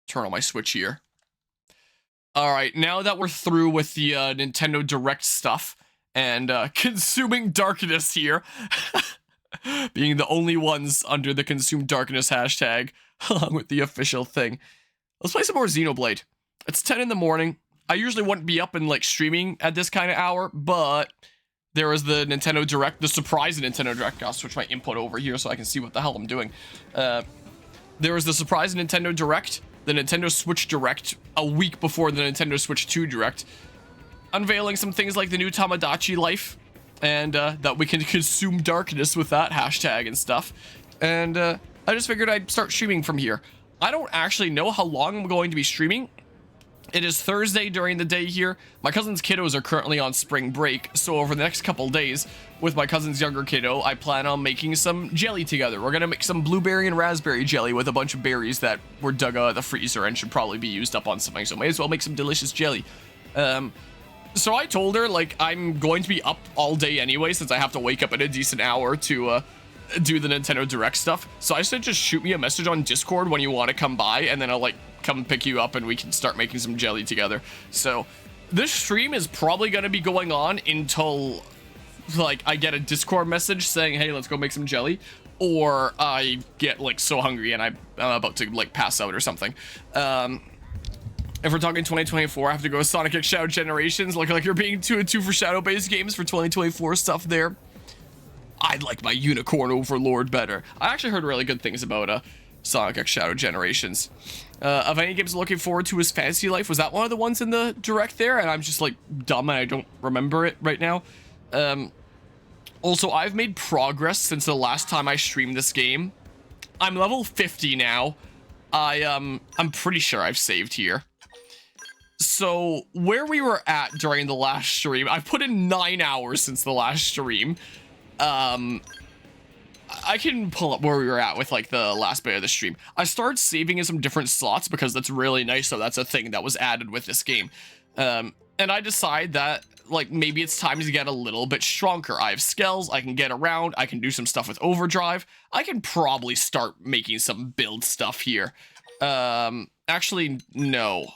turn on my Switch here. All right, now that we're through with the Nintendo Direct stuff and consuming darkness here, being the only ones under the consume darkness hashtag, along with the official thing. Let's play some more Xenoblade. It's 10 in the morning. I usually wouldn't be up and like streaming at this kind of hour, but there was the Nintendo Direct, the surprise Nintendo Direct. I'll switch my input over here so I can see what the hell I'm doing. There was the surprise Nintendo Direct, the Nintendo Switch Direct, a week before the Nintendo Switch 2 Direct, unveiling some things like the new Tamagotchi life, and that we can consume darkness with that hashtag and stuff. And I just figured I'd start streaming from here. I don't actually know how long I'm going to be streaming. It is Thursday during the day here. My cousin's kiddos are currently on spring break, so over the next couple days, with my cousin's younger kiddo, I plan on making some jelly together. We're gonna make some blueberry and raspberry jelly with a bunch of berries that were dug out of the freezer and should probably be used up on something, so may as well make some delicious jelly. So I told her, like, I'm going to be up all day anyway, since I have to wake up at a decent hour to do the Nintendo Direct stuff. So I said just shoot me a message on Discord when you want to come by, and then I'll, like, come pick you up and we can start making some jelly together. So this stream is probably going to be going on until like I get a Discord message saying, hey, let's go make some jelly, or I get like so hungry and I'm about to like pass out or something. If we're talking 2024, I have to go Sonic X Shadow Generations. Look like you're being 2 and 2 for shadow based games for 2024 stuff there. I'd like my Unicorn Overlord better. I actually heard really good things about Sonic X Shadow Generations. Of any games looking forward to is Fantasy Life. Was that one of the ones in the direct there? And I'm just like dumb and I don't remember it right now. Also, I've made progress since the last time I streamed this game. I'm level 50 now. I'm pretty sure I've saved here. So where we were at during the last stream, I put in 9 hours since the last stream. I can pull up where we were at with like the last bit of the stream. I started saving in some different slots because that's really nice. So that's a thing that was added with this game. And I decide that like maybe it's time to get a little bit stronger. I have skills, I can get around, I can do some stuff with overdrive. I can probably start making some build stuff here. Actually, no.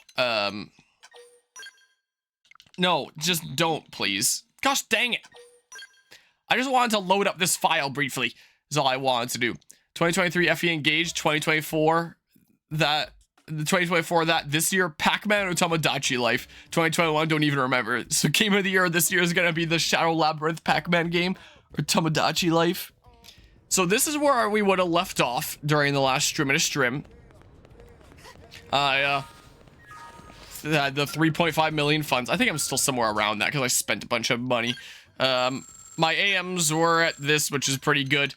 No, just don't, please. Gosh dang it. I just wanted to load up this file briefly. Is all I wanted to do. 2023 FE Engage, 2024 that, 2024 that, this year Pac-Man or Tamagotchi Life, 2021 don't even remember. So game of the year this year is gonna be the Shadow Labyrinth Pac-Man game or Tamagotchi Life. So this is where we would have left off during the last stream I had the 3.5 million funds. I think I'm still somewhere around that because I spent a bunch of money. My AMs were at this, which is pretty good.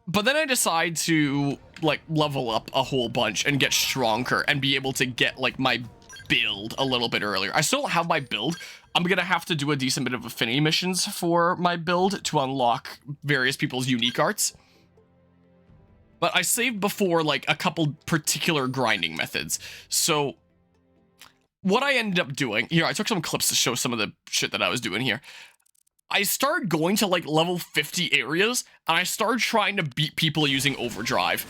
But then I decide to like level up a whole bunch and get stronger and be able to get like my build a little bit earlier. I still don't have my build. I'm gonna have to do a decent bit of affinity missions for my build to unlock various people's unique arts. But I saved before like a couple particular grinding methods. So what I ended up doing here, I took some clips to show some of the shit that I was doing here. I started going to like level 50 areas and I started trying to beat people using overdrive.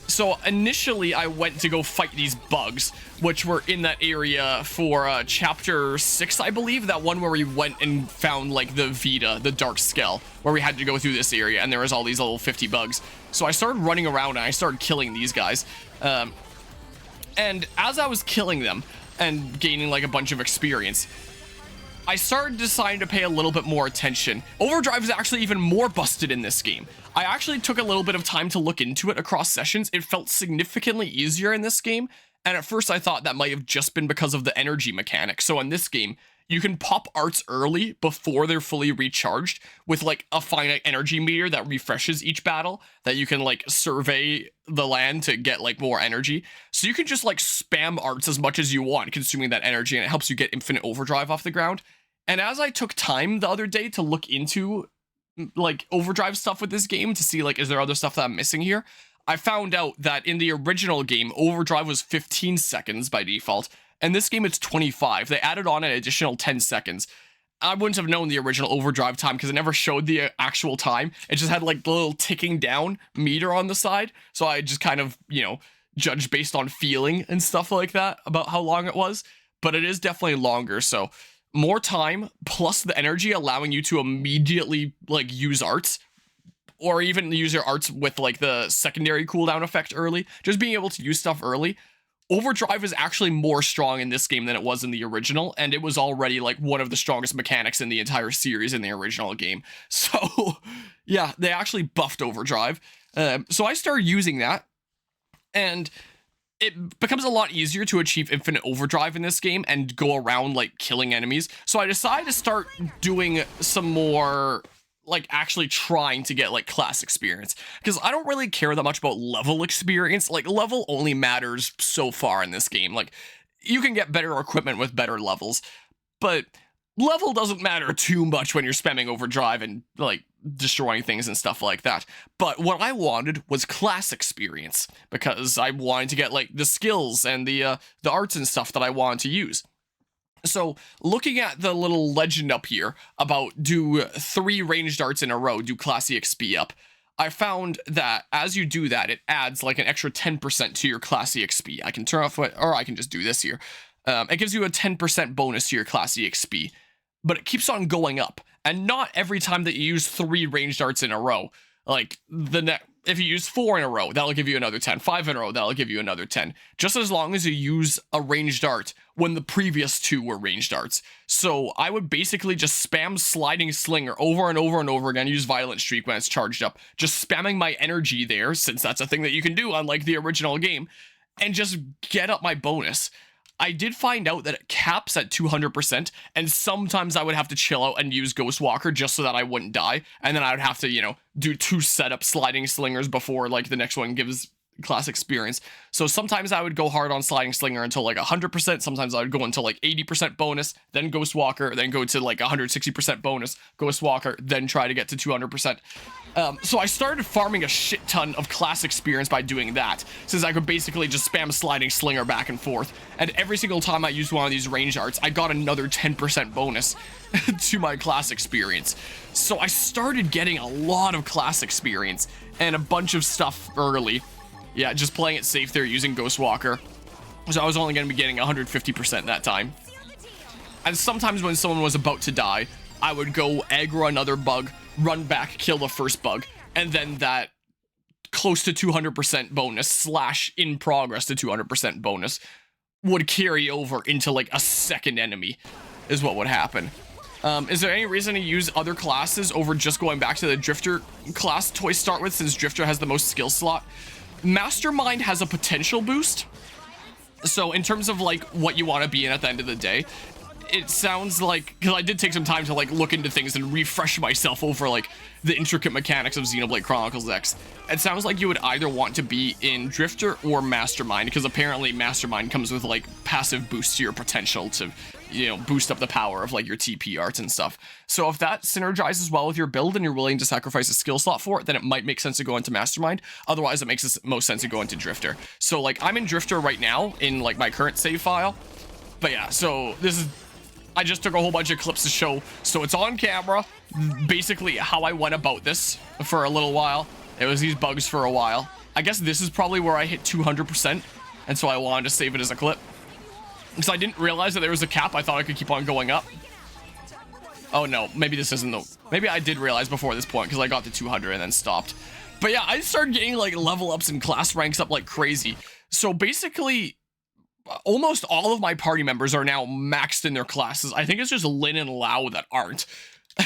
So initially I went to go fight these bugs, which were in that area for chapter 6, I believe, that one where we went and found like the Vita, the Dark Skull, where we had to go through this area and there was all these little 50 bugs. So I started running around and I started killing these guys. And as I was killing them and gaining like a bunch of experience, I started deciding to pay a little bit more attention. Overdrive is actually even more busted in this game. I actually took a little bit of time to look into it across sessions. It felt significantly easier in this game, and at first I thought that might have just been because of the energy mechanic. So in this game, you can pop arts early before they're fully recharged with like a finite energy meter that refreshes each battle that you can like survey the land to get like more energy. So you can just like spam arts as much as you want, consuming that energy, and it helps you get infinite overdrive off the ground. And as I took time the other day to look into like overdrive stuff with this game to see like, is there other stuff that I'm missing here? I found out that in the original game, overdrive was 15 seconds by default. And this game, it's 25. They added on an additional 10 seconds. I wouldn't have known the original overdrive time because it never showed the actual time. It just had like the little ticking down meter on the side. So I just kind of, you know, judge based on feeling and stuff like that about how long it was, but it is definitely longer. So more time plus the energy allowing you to immediately like use arts, or even use your arts with like the secondary cooldown effect early. Just being able to use stuff early. Overdrive is actually more strong in this game than it was in the original, and it was already like one of the strongest mechanics in the entire series in the original game. So yeah, they actually buffed Overdrive. So I started using that, and it becomes a lot easier to achieve infinite overdrive in this game and go around like killing enemies. So I decided to start doing some more like actually trying to get like class experience, because I don't really care that much about level experience. Like level only matters so far in this game. Like you can get better equipment with better levels, but level doesn't matter too much when you're spamming overdrive and like destroying things and stuff like that. But what I wanted was class experience, because I wanted to get like the skills and the arts and stuff that I wanted to use. So looking at the little legend up here about do 3 ranged arts in a row, do class EXP up, I found that as you do that, it adds like an extra 10% to your class EXP. I can turn off what, or I can just do this here. It gives you a 10% bonus to your class EXP, but it keeps on going up. And not every time that you use 3 ranged arts in a row. Like if you use 4 in a row, that'll give you another 10. 5 in a row, that'll give you another 10. Just as long as you use a ranged art when the previous 2 were ranged arts. So I would basically just spam sliding slinger over and over and over again, use violent streak when it's charged up, just spamming my energy there, since that's a thing that you can do unlike the original game, and just get up my bonus. I did find out that it caps at 200%, and sometimes I would have to chill out and use Ghostwalker just so that I wouldn't die, and then I would have to, you know, do 2 setup sliding slingers before, like, the next one gives class experience. So sometimes I would go hard on sliding slinger until, like, 100%, sometimes I would go until, like, 80% bonus, then Ghostwalker, then go to, like, 160% bonus, Ghostwalker, then try to get to 200%. So I started farming a shit ton of class experience by doing that, since I could basically just spam sliding slinger back and forth, and every single time I used one of these range arts, I got another 10% bonus to my class experience. So I started getting a lot of class experience, and a bunch of stuff early. Yeah, just playing it safe there using Ghostwalker. So I was only going to be getting 150% that time. And sometimes when someone was about to die, I would go aggro another bug, run back, kill the first bug, and then that close to 200% bonus slash in progress to 200% bonus would carry over into like a second enemy is what would happen. Is there any reason to use other classes over just going back to the Drifter class to start with, since Drifter has the most skill slot? Mastermind has a potential boost. So in terms of like what you want to be in at the end of the day, it sounds like, because I did take some time to like look into things and refresh myself over like the intricate mechanics of Xenoblade Chronicles X. It sounds like you would either want to be in Drifter or Mastermind, because apparently Mastermind comes with like passive boosts to your potential to, you know, boost up the power of like your TP arts and stuff. So if that synergizes well with your build and you're willing to sacrifice a skill slot for it, then it might make sense to go into Mastermind. Otherwise, it makes the most sense to go into Drifter. So like I'm in Drifter right now in like my current save file. But yeah, so this is, I just took a whole bunch of clips to show, so it's on camera, basically how I went about this for a little while. It was these bugs for a while. I guess this is probably where I hit 200%, and so I wanted to save it as a clip. Because I didn't realize that there was a cap, I thought I could keep on going up. Oh no, maybe this isn't the, maybe I did realize before this point, because I got to 200 and then stopped. But yeah, I started getting like level ups and class ranks up like crazy. So basically, almost all of my party members are now maxed in their classes. I think it's just Lin and Lao that aren't.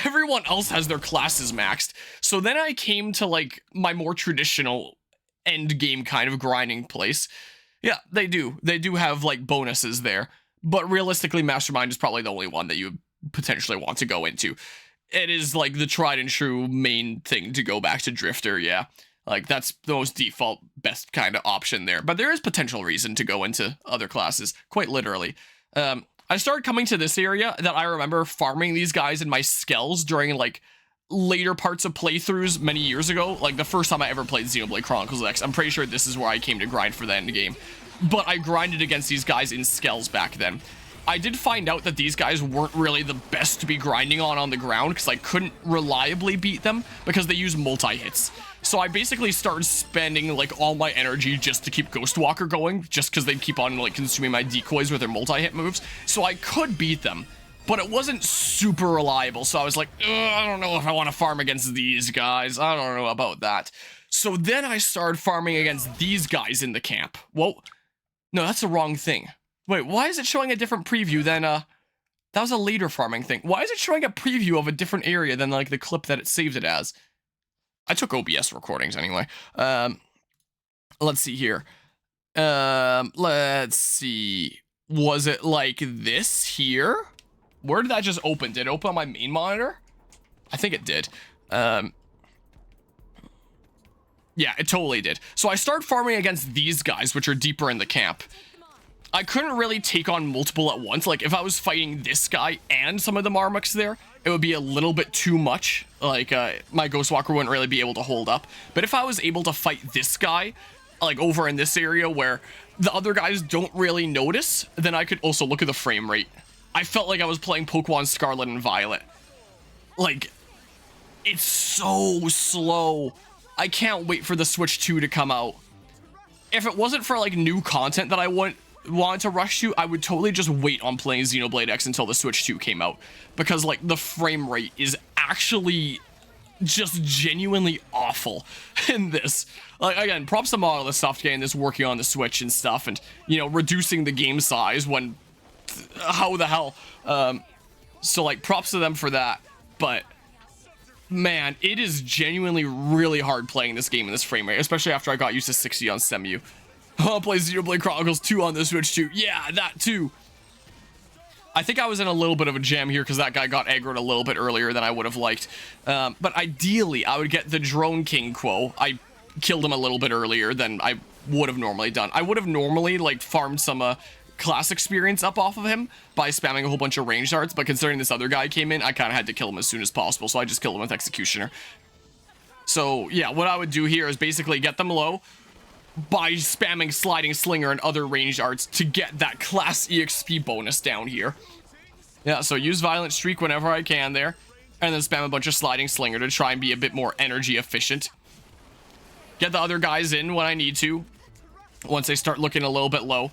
Everyone else has their classes maxed. So then I came to like my more traditional end game kind of grinding place. Yeah, they do. They do have like bonuses there. But realistically, Mastermind is probably the only one that you potentially want to go into. It is like the tried and true main thing to go back to Drifter, yeah. Like, that's the most default, best kind of option there. But there is potential reason to go into other classes, quite literally. I started coming to this area that I remember farming these guys in my Skells during, like, later parts of playthroughs many years ago. Like, the first time I ever played Xenoblade Chronicles X. I'm pretty sure this is where I came to grind for the end game. But I grinded against these guys in Skells back then. I did find out that these guys weren't really the best to be grinding on the ground, because I couldn't reliably beat them because they use multi-hits. So I basically started spending like all my energy just to keep Ghostwalker going, just because they'd keep on like consuming my decoys with their multi-hit moves. So I could beat them, but it wasn't super reliable. So I was like, I don't know if I want to farm against these guys. I don't know about that. So then I started farming against these guys in the camp. Whoa. No, that's the wrong thing. Wait, why is it showing a different preview than, that was a later farming thing. Why is it showing a preview of a different area than, like, the clip that it saved it as? I took OBS recordings anyway. Let's see here. Let's see. Was it like this here? Where did that just open? Did it open on my main monitor? I think it did. Yeah, it totally did. So I started farming against these guys, which are deeper in the camp. I couldn't really take on multiple at once. Like, if I was fighting this guy and some of the Marmux there, it would be a little bit too much. Like, my Ghostwalker wouldn't really be able to hold up. But if I was able to fight this guy, like, over in this area where the other guys don't really notice, then I could also look at the frame rate. I felt like I was playing Pokemon Scarlet and Violet. Like, it's so slow. I can't wait for the Switch 2 to come out. If it wasn't for, like, new content that I wanted to rush to, I would totally just wait on playing Xenoblade X until the Switch 2 came out. Because, like, the frame rate is actually just genuinely awful in this. Like, again, props to Monolith stuff getting this working on the Switch and stuff, and, you know, reducing the game size when... how the hell? So, like, props to them for that, but... man, it is genuinely really hard playing this game in this frame rate, especially after I got used to 60 on SteamU. I'll play Xenoblade Chronicles 2 on the Switch too. Yeah, that too. I think I was in a little bit of a jam here because that guy got aggroed a little bit earlier than I would have liked. But ideally, I would get the Drone King Quo. I killed him a little bit earlier than I would have normally done. I would have normally, like, farmed some class experience up off of him by spamming a whole bunch of ranged darts, but considering this other guy came in, I kind of had to kill him as soon as possible, so I just killed him with Executioner. So, yeah, what I would do here is basically get them low by spamming Sliding Slinger and other ranged darts to get that class EXP bonus down here. Yeah, so use Violent Streak whenever I can there, and then spam a bunch of Sliding Slinger to try and be a bit more energy efficient. Get the other guys in when I need to, once they start looking a little bit low.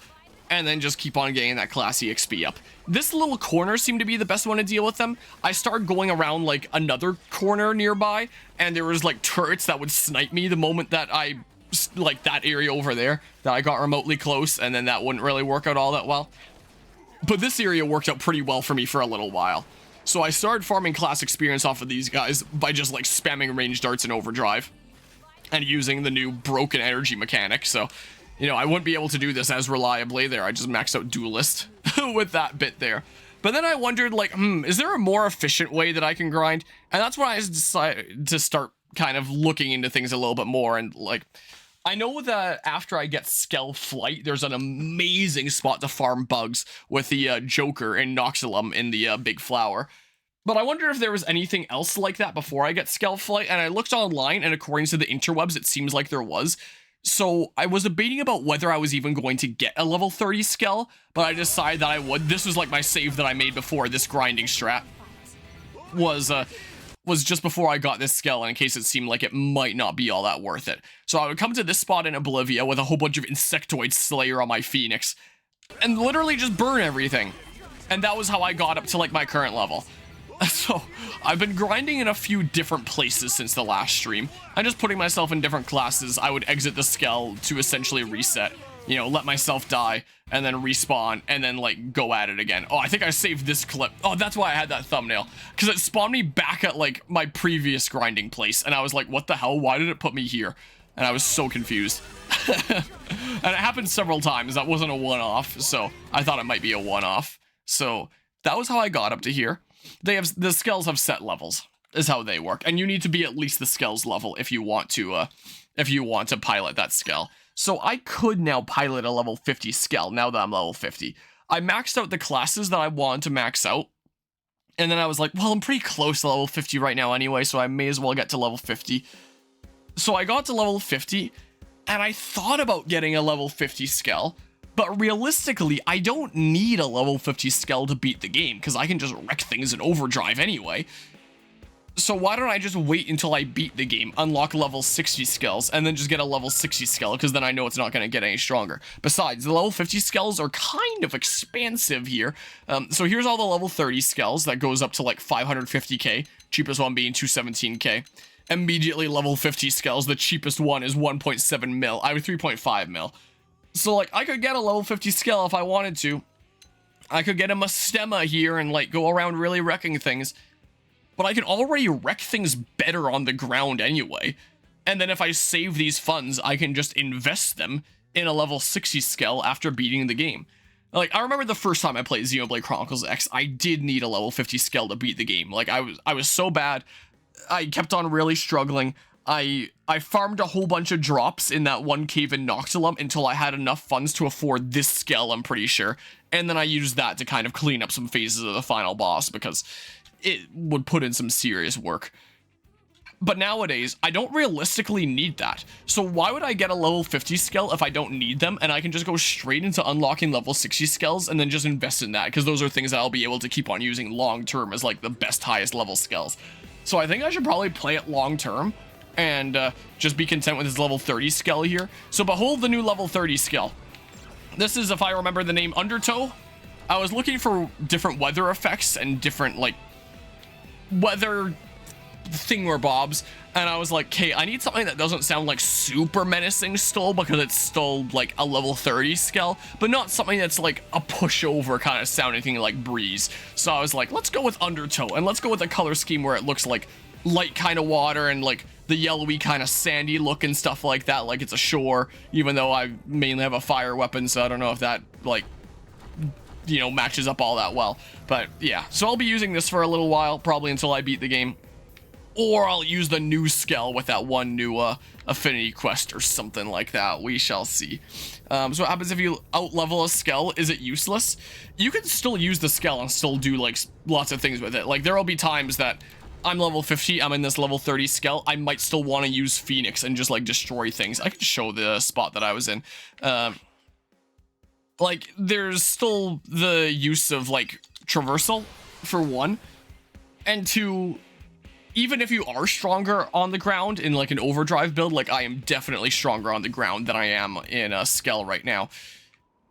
And then just keep on getting that class EXP up. This little corner seemed to be the best one to deal with them. I started going around, like, another corner nearby, and there was, like, turrets that would snipe me the moment that I, like, that area over there, that I got remotely close, and then that wouldn't really work out all that well. But this area worked out pretty well for me for a little while. So I started farming class experience off of these guys by just, like, spamming ranged darts in overdrive. And using the new broken energy mechanic, so... you know, I wouldn't be able to do this as reliably there. I just maxed out Duelist with that bit there. But then I wondered, like, is there a more efficient way that I can grind? And that's when I decided to start kind of looking into things a little bit more. And, like, I know that after I get Skell Flight, there's an amazing spot to farm bugs with the Joker and Noxilum in the Big Flower. But I wonder if there was anything else like that before I get Skell Flight. And I looked online, and according to the interwebs, it seems like there was. So I was debating about whether I was even going to get a level 30 Skell, but I decided that I would. This was like my save that I made before this grinding strat. Was just before I got this Skell, in case it seemed like it might not be all that worth it. So I would come to this spot in Oblivia with a whole bunch of Insectoid Slayer on my Phoenix, and literally just burn everything. And that was how I got up to, like, my current level. So, I've been grinding in a few different places since the last stream. I'm just putting myself in different classes. I would exit the Skell to essentially reset. You know, let myself die, and then respawn, and then, like, go at it again. Oh, I think I saved this clip. Oh, that's why I had that thumbnail. Because it spawned me back at, like, my previous grinding place. And I was like, what the hell? Why did it put me here? And I was so confused. And it happened several times. That wasn't a one-off, so I thought it might be a one-off. So, that was how I got up to here. The Skells have set levels, is how they work, and you need to be at least the Skells level if you want to pilot that Skell. So I could now pilot a level 50 Skell now that I'm level 50. I maxed out the classes that I wanted to max out, and then I was like, well, I'm pretty close to level 50 right now anyway, so I may as well get to level 50. So I got to level 50, and I thought about getting a level 50 Skell. But realistically, I don't need a level 50 Skell to beat the game, because I can just wreck things in overdrive anyway. So why don't I just wait until I beat the game, unlock level 60 skills, and then just get a level 60 skill, because then I know it's not going to get any stronger. Besides, the level 50 skills are kind of expansive here. So here's all the level 30 skills that goes up to like 550k, cheapest one being 217k. Immediately level 50 skills, the cheapest one is 1.7 mil. I have 3.5 mil. So like I could get a level 50 skill if I wanted to. I could get a Mastema here and like go around really wrecking things. But I can already wreck things better on the ground anyway. And then if I save these funds, I can just invest them in a level 60 skill after beating the game. Like, I remember the first time I played Xenoblade Chronicles X, I did need a level 50 skill to beat the game. Like, I was so bad. I kept on really struggling. I farmed a whole bunch of drops in that one cave in Noctilum until I had enough funds to afford this skill, I'm pretty sure. And then I used that to kind of clean up some phases of the final boss because it would put in some serious work. But nowadays, I don't realistically need that. So why would I get a level 50 skill if I don't need them, and I can just go straight into unlocking level 60 skills and then just invest in that, because those are things that I'll be able to keep on using long term as like the best highest level skills. So I think I should probably play it long term and just be content with this level 30 skill here. So behold the new level 30 skill. This is, if I remember the name, Undertow. I was looking for different weather effects and different like weather thingamabobs, and I was like, okay, I need something that doesn't sound like super menacing still, because it's still like a level 30 skill, but not something that's like a pushover kind of sounding thing like Breeze. So I was like, let's go with Undertow, and let's go with a color scheme where it looks like light kind of water and like the yellowy kind of sandy look and stuff like that, like it's a shore, even though I mainly have a fire weapon, so I don't know if that like, you know, matches up all that well. But yeah, so I'll be using this for a little while, probably until I beat the game. Or I'll use the new skill with that one new affinity quest or something like that. We shall see. So what happens if you out-level a skill? Is it useless? You can still use the skill and still do like lots of things with it. Like there will be times that I'm level 50, I'm in this level 30 skill, I might still want to use Phoenix and just like destroy things. I can show the spot that I was in. Like there's still the use of like traversal for one, and two, even if you are stronger on the ground in like an overdrive build, like I am definitely stronger on the ground than I am in a Skell right now,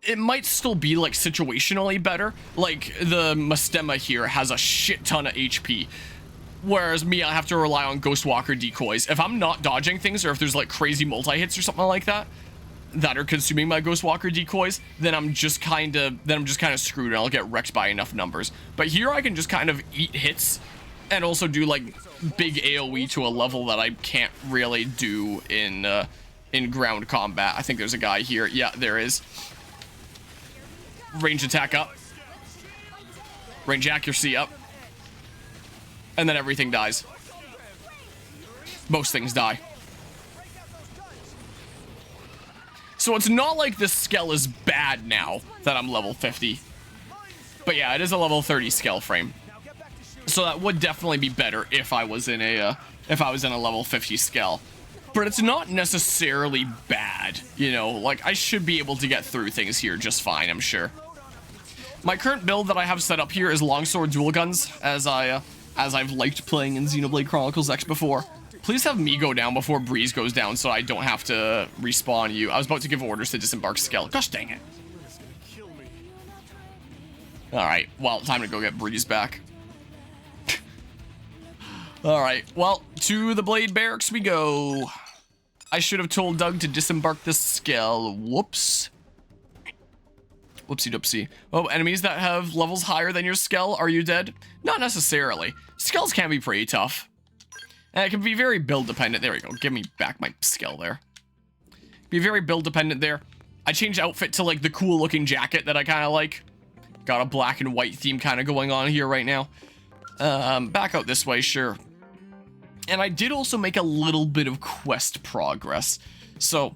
it might still be like situationally better. Like the Mastema here has a shit ton of HP, whereas me, I have to rely on Ghostwalker decoys. If I'm not dodging things, or if there's like crazy multi-hits or something like that that are consuming my Ghostwalker decoys, then I'm just kind of screwed and I'll get wrecked by enough numbers. But here I can just kind of eat hits and also do like big AoE to a level that I can't really do in ground combat. I think there's a guy here. Yeah, there is. Range attack up. Range accuracy up. And then everything dies. Most things die. So it's not like this Skell is bad now that I'm level 50. But yeah, it is a level 30 Skell frame. So that would definitely be better if I was in a level 50 Skell. But it's not necessarily bad, you know, like I should be able to get through things here just fine, I'm sure. My current build that I have set up here is longsword dual guns, as I've liked playing in Xenoblade Chronicles X before. Please have me go down before Breeze goes down so I don't have to respawn you. I was about to give orders to disembark Skell. Gosh dang it. Alright, well, time to go get Breeze back. Alright, well, to the Blade Barracks we go. I should have told Doug to disembark the Skell. Whoops. Whoopsie doopsie. Oh, enemies that have levels higher than your Skell, are you dead? Not necessarily. Skells can be pretty tough. And it can be very build dependent. There we go. Give me back my Skell there. Be very build dependent there. I changed outfit to like the cool looking jacket that I kind of like. Got a black and white theme kind of going on here right now. Back out this way, sure. And I did also make a little bit of quest progress. So,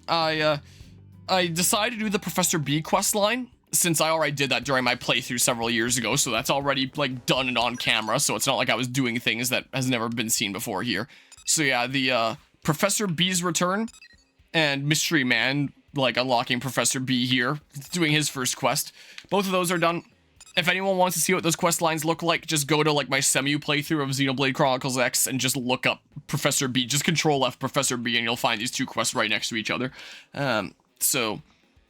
I decided to do the Professor B quest line, since I already did that during my playthrough several years ago, so that's already, like, done and on camera, so it's not like I was doing things that has never been seen before here. So yeah, the, Professor B's return, and Mystery Man, like, unlocking Professor B here, doing his first quest. Both of those are done. If anyone wants to see what those quest lines look like, just go to like my Semu playthrough of Xenoblade Chronicles X and just look up Professor B. Just Control F Professor B and you'll find these two quests right next to each other. So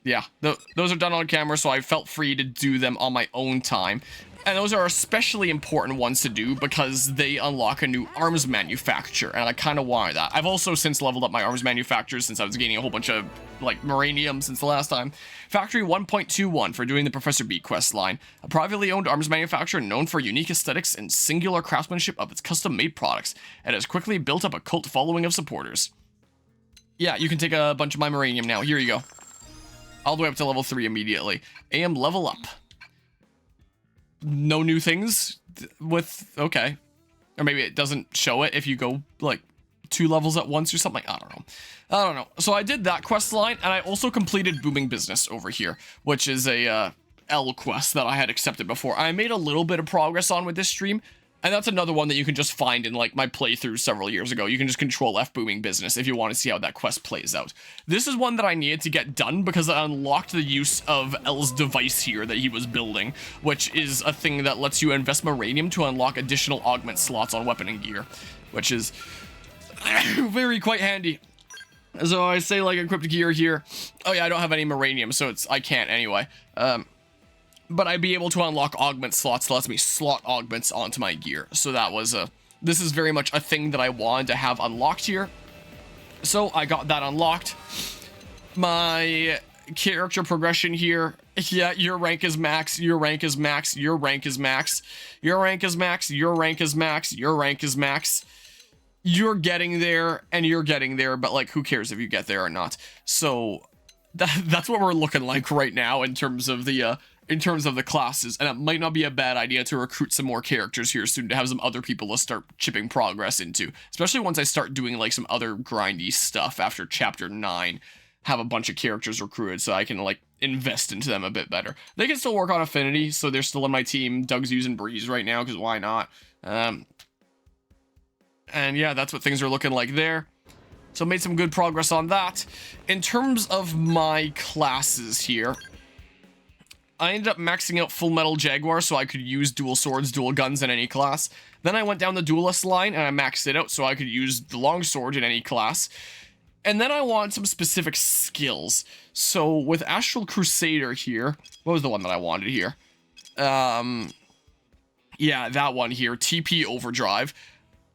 yeah, those are done on camera, so I felt free to do them on my own time. And those are especially important ones to do because they unlock a new arms manufacturer, and I kind of wanted that. I've also since leveled up my arms manufacturer since I was gaining a whole bunch of, like, Moranium since the last time. Factory 1.21 for doing the Professor B quest line. A privately owned arms manufacturer known for unique aesthetics and singular craftsmanship of its custom-made products, and has quickly built up a cult following of supporters. Yeah, you can take a bunch of my Moranium now. Here you go. All the way up to level 3 immediately. AM level up. No new things with, okay. Or maybe it doesn't show it if you go, like, 2 levels at once or something. I don't know. So I did that quest line, and I also completed Booming Business over here, which is a L quest that I had accepted before. I made a little bit of progress on with this stream, and that's another one that you can just find in, like, my playthrough several years ago. You can just Control F Booming Business if you want to see how that quest plays out. This is one that I needed to get done because I unlocked the use of L's device here that he was building, which is a thing that lets you invest Moranium to unlock additional augment slots on weapon and gear, which is very quite handy. So I say, like, equipped gear here. Oh yeah, I don't have any Moranium, so I can't anyway. But I'd be able to unlock augment slots that lets me slot augments onto my gear. So that was this is very much a thing that I wanted to have unlocked here. So I got that unlocked. My character progression here. Yeah, your rank is max, your rank is max, your rank is max, your rank is max, your rank is max, your rank is max. You're getting there and you're getting there, but like who cares if you get there or not. So that's what we're looking like right now in terms of the classes, and it might not be a bad idea to recruit some more characters here soon to have some other people to start chipping progress into, especially once I start doing like some other grindy stuff after chapter 9, have a bunch of characters recruited so I can like invest into them a bit better. They can still work on affinity, so they're still in my team. Doug's using Breeze right now because why not? And yeah, that's what things are looking like there. So made some good progress on that. In terms of my classes here, I ended up maxing out Full Metal Jaguar so I could use dual swords, dual guns in any class. Then I went down the duelist line and I maxed it out so I could use the longsword in any class. And then I wanted some specific skills. So with Astral Crusader here, what was the one that I wanted here? Yeah, that one here, TP Overdrive.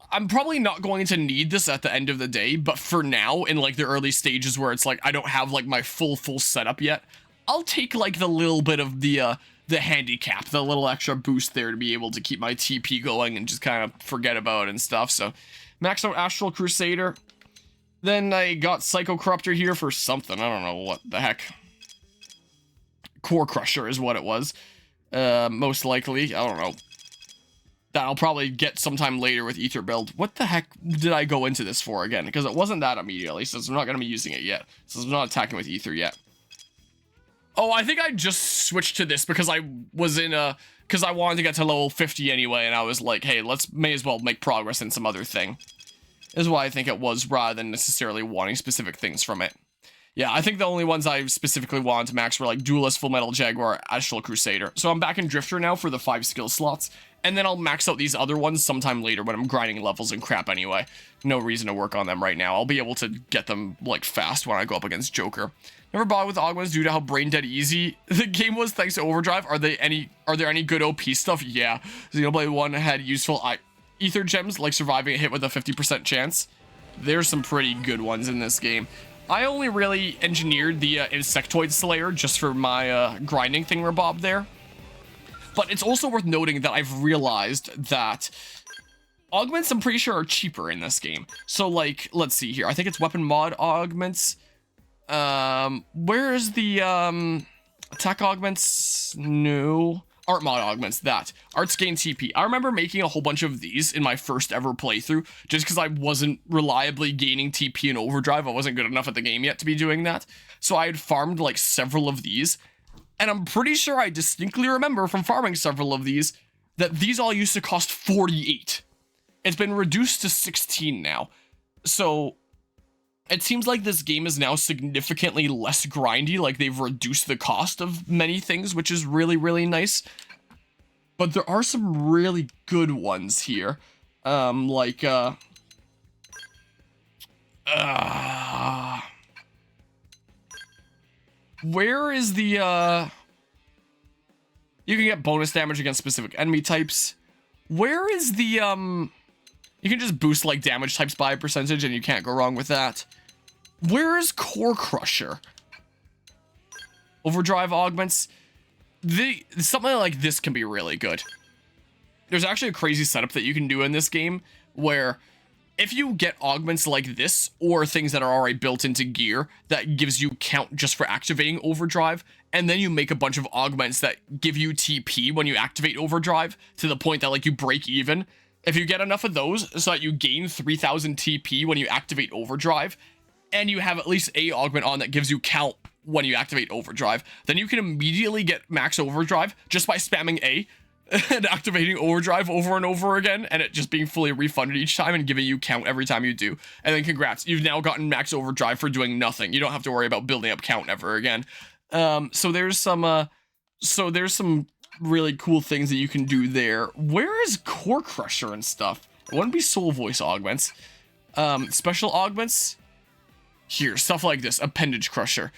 I'm probably not going to need this at the end of the day, but for now, in like the early stages where it's like I don't have like my full setup yet, I'll take like the little bit of the handicap, the little extra boost there to be able to keep my TP going and just kind of forget about it and stuff. So max out Astral Crusader. Then I got Psycho Corruptor here for something. I don't know what the heck. Core Crusher is what it was. Most likely. I don't know. That I'll probably get sometime later with Ether build. What the heck did I go into this for again? Because it wasn't that immediately, so I'm not going to be using it yet. So I'm not attacking with Ether yet. Oh, I think I just switched to this because I was in a... Because I wanted to get to level 50 anyway, and I was like, hey, may as well make progress in some other thing. Is why I think it was, rather than necessarily wanting specific things from it. Yeah, I think the only ones I specifically wanted to max were like Duelist, Full Metal Jaguar, Astral Crusader. So I'm back in Drifter now for the 5 skill slots, and then I'll max out these other ones sometime later when I'm grinding levels and crap anyway. No reason to work on them right now. I'll be able to get them like fast when I go up against Joker. Never bothered with augments due to how brain dead easy the game was thanks to Overdrive. Are there any good OP stuff? Yeah. Xenoblade 1 had useful ether gems like surviving a hit with a 50% chance. There's some pretty good ones in this game. I only really engineered the Insectoid Slayer just for my grinding thingamabob there. But it's also worth noting that I've realized that augments, I'm pretty sure, are cheaper in this game. So, like, let's see here. I think it's weapon mod augments. Where is the attack augments? No. Art mod augments, that. Arts gain TP. I remember making a whole bunch of these in my first ever playthrough, just because I wasn't reliably gaining TP in Overdrive. I wasn't good enough at the game yet to be doing that. So I had farmed like several of these, and I'm pretty sure I distinctly remember from farming several of these that these all used to cost 48. It's been reduced to 16 now. So it seems like this game is now significantly less grindy, like they've reduced the cost of many things, which is really, really nice. but there are some really good ones here. Like, where is the, you can get bonus damage against specific enemy types. Where is the, you can just boost, like, damage types by a percentage, and you can't go wrong with that. Where is Core Crusher? Overdrive augments. Something like this can be really good. There's actually a crazy setup that you can do in this game, where if you get augments like this, or things that are already built into gear, that gives you count just for activating overdrive, and then you make a bunch of augments that give you TP when you activate overdrive, to the point that, like, you break even. If you get enough of those, so that you gain 3000 TP when you activate overdrive, and you have at least a augment on that gives you count when you activate overdrive, then you can immediately get max overdrive just by spamming A, and activating overdrive over and over again, and it just being fully refunded each time and giving you count every time you do. And then congrats, you've now gotten max overdrive for doing nothing. You don't have to worry about building up count ever again. So there's some really cool things that you can do there. Where is Core Crusher and stuff? It wouldn't be Soul Voice augments. Special augments? Here, stuff like this, Appendage Crusher.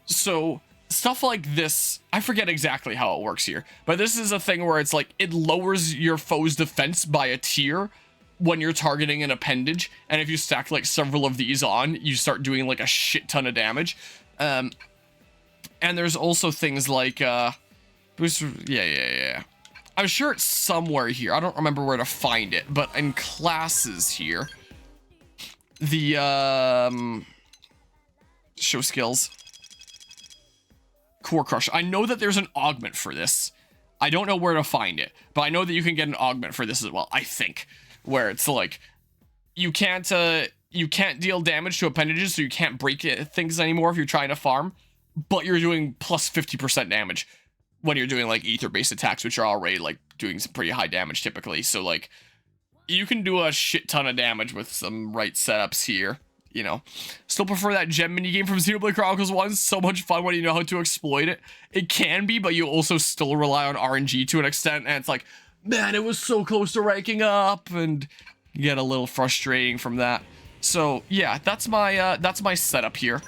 So stuff like this, I forget exactly how it works here, but this is a thing where it's like, it lowers your foe's defense by a tier when you're targeting an appendage, and if you stack like several of these on, you start doing like a shit ton of damage. And there's also things like, boost, yeah. I'm sure it's somewhere here. I don't remember where to find it, but in classes here, the, show skills. Core Crush. I know that there's an augment for this. I don't know where to find it, but I know that you can get an augment for this as well, I think. Where it's like, you can't deal damage to appendages, so you can't break things anymore if you're trying to farm, but you're doing plus 50% damage when you're doing like ether-based attacks, which are already like doing some pretty high damage typically. So like, you can do a shit ton of damage with some right setups here. You know, still prefer that gem minigame from Xenoblade Chronicles 1. So much fun when you know how to exploit it. It can be, but you also still rely on RNG to an extent, and it's like, man, it was so close to ranking up, and you get a little frustrating from that. So yeah, that's my setup here.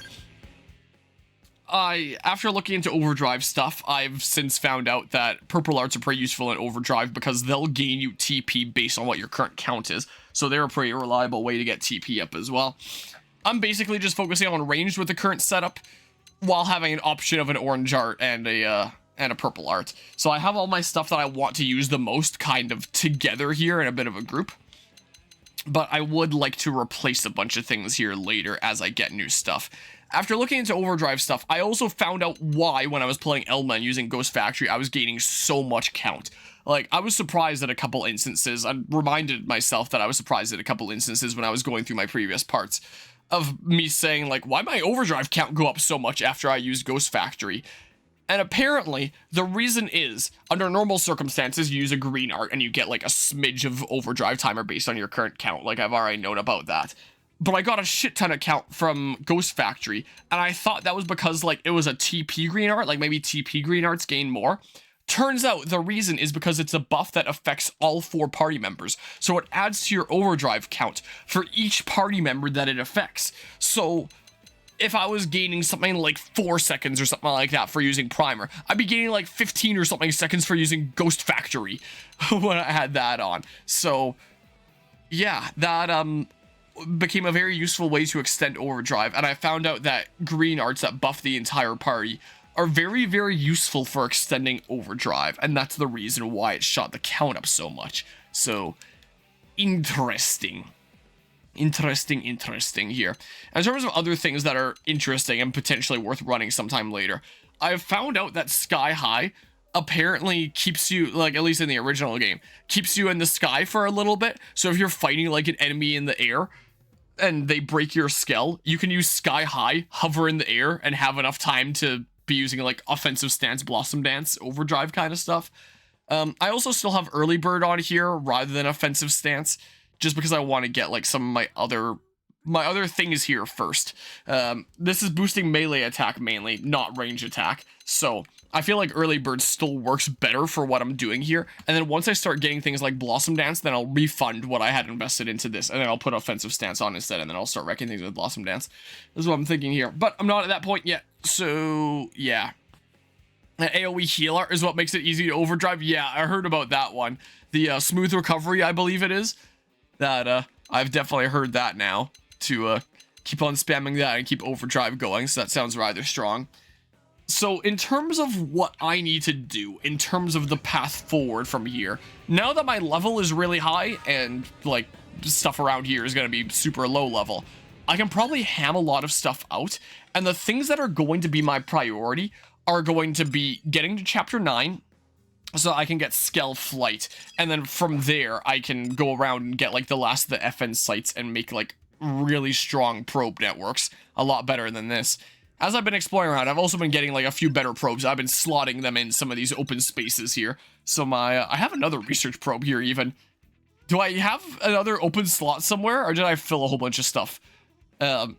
After looking into overdrive stuff, I've since found out that purple arts are pretty useful in overdrive because they'll gain you TP based on what your current count is. So they're a pretty reliable way to get TP up as well. I'm basically just focusing on ranged with the current setup, while having an option of an orange art and a purple art. So I have all my stuff that I want to use the most kind of together here in a bit of a group. But I would like to replace a bunch of things here later as I get new stuff. After looking into overdrive stuff, I also found out why, when I was playing Elma and using Ghost Factory, I was gaining so much count. Like, I was surprised at a couple instances. I reminded myself that I was surprised at a couple instances when I was going through my previous parts of me saying, like, why my overdrive count go up so much after I used Ghost Factory? And apparently, the reason is, under normal circumstances, you use a green art and you get, like, a smidge of overdrive timer based on your current count. Like, I've already known about that. But I got a shit ton of count from Ghost Factory, and I thought that was because, like, it was a TP green art, like maybe TP green arts gain more. Turns out the reason is because it's a buff that affects all 4 party members, so it adds to your overdrive count for each party member that it affects. So if I was gaining something like 4 seconds or something like that for using Primer, I'd be gaining like 15 or something seconds for using Ghost Factory when I had that on. So yeah, that became a very useful way to extend overdrive, and I found out that green arts that buff the entire party are very, very useful for extending overdrive, and that's the reason why it shot the count up so much. So, interesting here. In terms of other things that are interesting and potentially worth running sometime later, I've found out that Sky High apparently keeps you, like, at least in the original game, keeps you in the sky for a little bit. So if you're fighting like an enemy in the air and they break your skull, you can use Sky High, hover in the air, and have enough time to be using like offensive stance, blossom dance, overdrive kind of stuff. I also still have early bird on here rather than offensive stance, just because I want to get like some of my other my other things here first. This is boosting melee attack mainly, not range attack. So I feel like early bird still works better for what I'm doing here. And then once I start getting things like Blossom Dance, then I'll refund what I had invested into this. And then I'll put offensive stance on instead. And then I'll start wrecking things with Blossom Dance. This is what I'm thinking here. But I'm not at that point yet. So yeah. AoE healer is what makes it easy to overdrive. Yeah, I heard about that one. The smooth recovery, I believe it is. That I've definitely heard that now. To keep on spamming that and keep overdrive going. So that sounds rather strong. So in terms of what I need to do, in terms of the path forward from here, now that my level is really high and like stuff around here is going to be super low level, I can probably ham a lot of stuff out. And the things that are going to be my priority are going to be getting to chapter 9 so I can get Skell Flight. And then from there, I can go around and get like the last of the FN sites and make like really strong probe networks. A lot better than this. As I've been exploring around, I've also been getting like a few better probes. I've been slotting them in some of these open spaces here. So I have another research probe here even. Do I have another open slot somewhere, or did I fill a whole bunch of stuff? But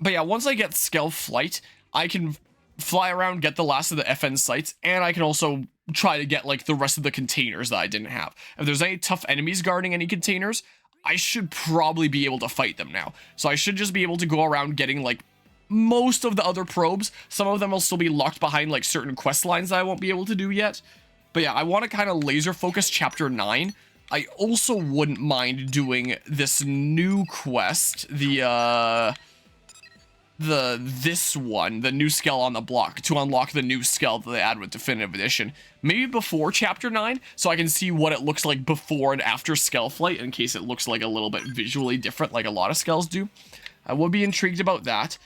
yeah, once I get Skell Flight, I can fly around, get the last of the FN sites, and I can also try to get like the rest of the containers that I didn't have. If there's any tough enemies guarding any containers, I should probably be able to fight them now. So I should just be able to go around getting like most of the other probes. Some of them will still be locked behind like certain quest lines that I won't be able to do yet. But yeah, I want to kind of laser focus chapter 9. I also wouldn't mind doing this new quest, this one, the new Skell on the block, to unlock the new Skell that they add with Definitive Edition. Maybe before chapter 9, so I can see what it looks like before and after Skell Flight, in case it looks like a little bit visually different, like a lot of Skells do. I would be intrigued about that.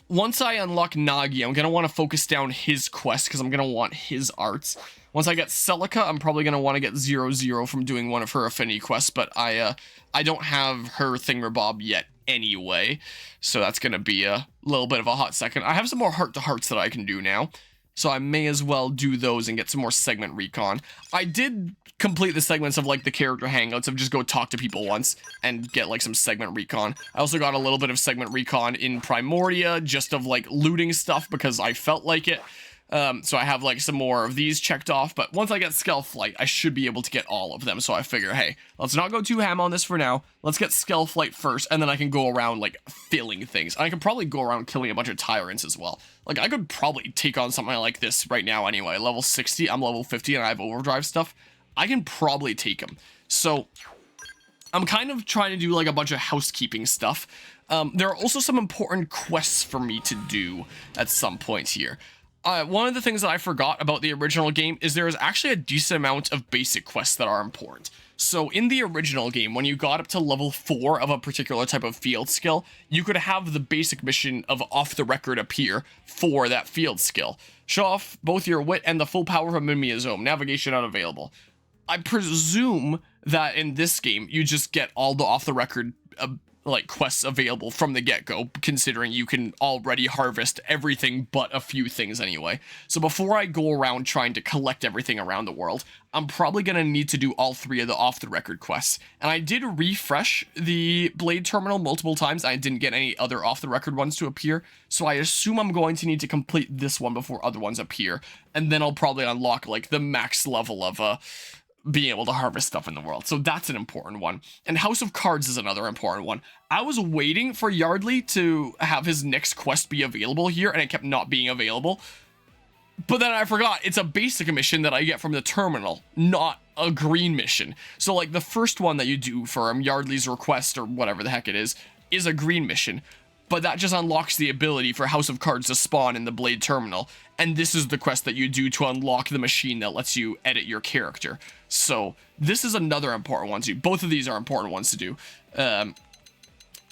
Once I unlock Nagi, I'm going to want to focus down his quest, because I'm going to want his arts. Once I get Celica, I'm probably going to want to get 0-0 from doing one of her affinity quests, but I don't have her thingamabob yet anyway, so that's going to be a little bit of a hot second. I have some more heart-to-hearts that I can do now, so I may as well do those and get some more segment recon. I did complete the segments of like the character hangouts of just go talk to people once and get like some segment recon. I also got a little bit of segment recon in Primordia, just of like looting stuff because I felt like it. So I have like some more of these checked off, but once I get Skell Flight, I should be able to get all of them. So I figure, hey, let's not go too ham on this for now. Let's get Skell Flight first, and then I can go around like filling things. I can probably go around killing a bunch of tyrants as well. Like I could probably take on something like this right now anyway. Level 60, I'm level 50 and I have overdrive stuff. I can probably take him. So I'm kind of trying to do like a bunch of housekeeping stuff. There are also some important quests for me to do at some point here. One of the things that I forgot about the original game is there is actually a decent amount of basic quests that are important. So in the original game, when you got up to level 4 of a particular type of field skill, you could have the basic mission of Off the Record appear for that field skill. Show off both your wit and the full power of a Mimiazome. Navigation unavailable. I presume that in this game, you just get all the Off the Record like quests available from the get-go, considering you can already harvest everything but a few things anyway. So before I go around trying to collect everything around the world, I'm probably going to need to do all 3 of the off-the-record quests. And I did refresh the Blade Terminal multiple times. I didn't get any other off-the-record ones to appear, so I assume I'm going to need to complete this one before other ones appear. And then I'll probably unlock like the max level of being able to harvest stuff in the world. So that's an important one. And House of Cards is another important one. I was waiting for Yardley to have his next quest be available here, and it kept not being available. But then I forgot, it's a basic mission that I get from the terminal, not a green mission. So like the first one that you do for Yardley's request, or whatever the heck it is a green mission. But that just unlocks the ability for House of Cards to spawn in the Blade Terminal. And this is the quest that you do to unlock the machine that lets you edit your character. So this is another important one to do. Both of these are important ones to do.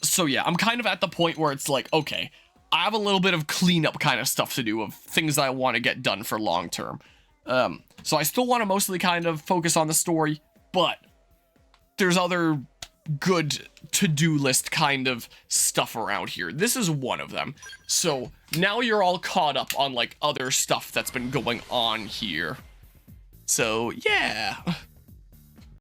So yeah, I'm kind of at the point where it's like, okay, I have a little bit of cleanup kind of stuff to do of things that I want to get done for long term. So I still want to mostly kind of focus on the story, but there's other good to-do list kind of stuff around here. This is one of them. So now you're all caught up on like other stuff that's been going on here. So yeah.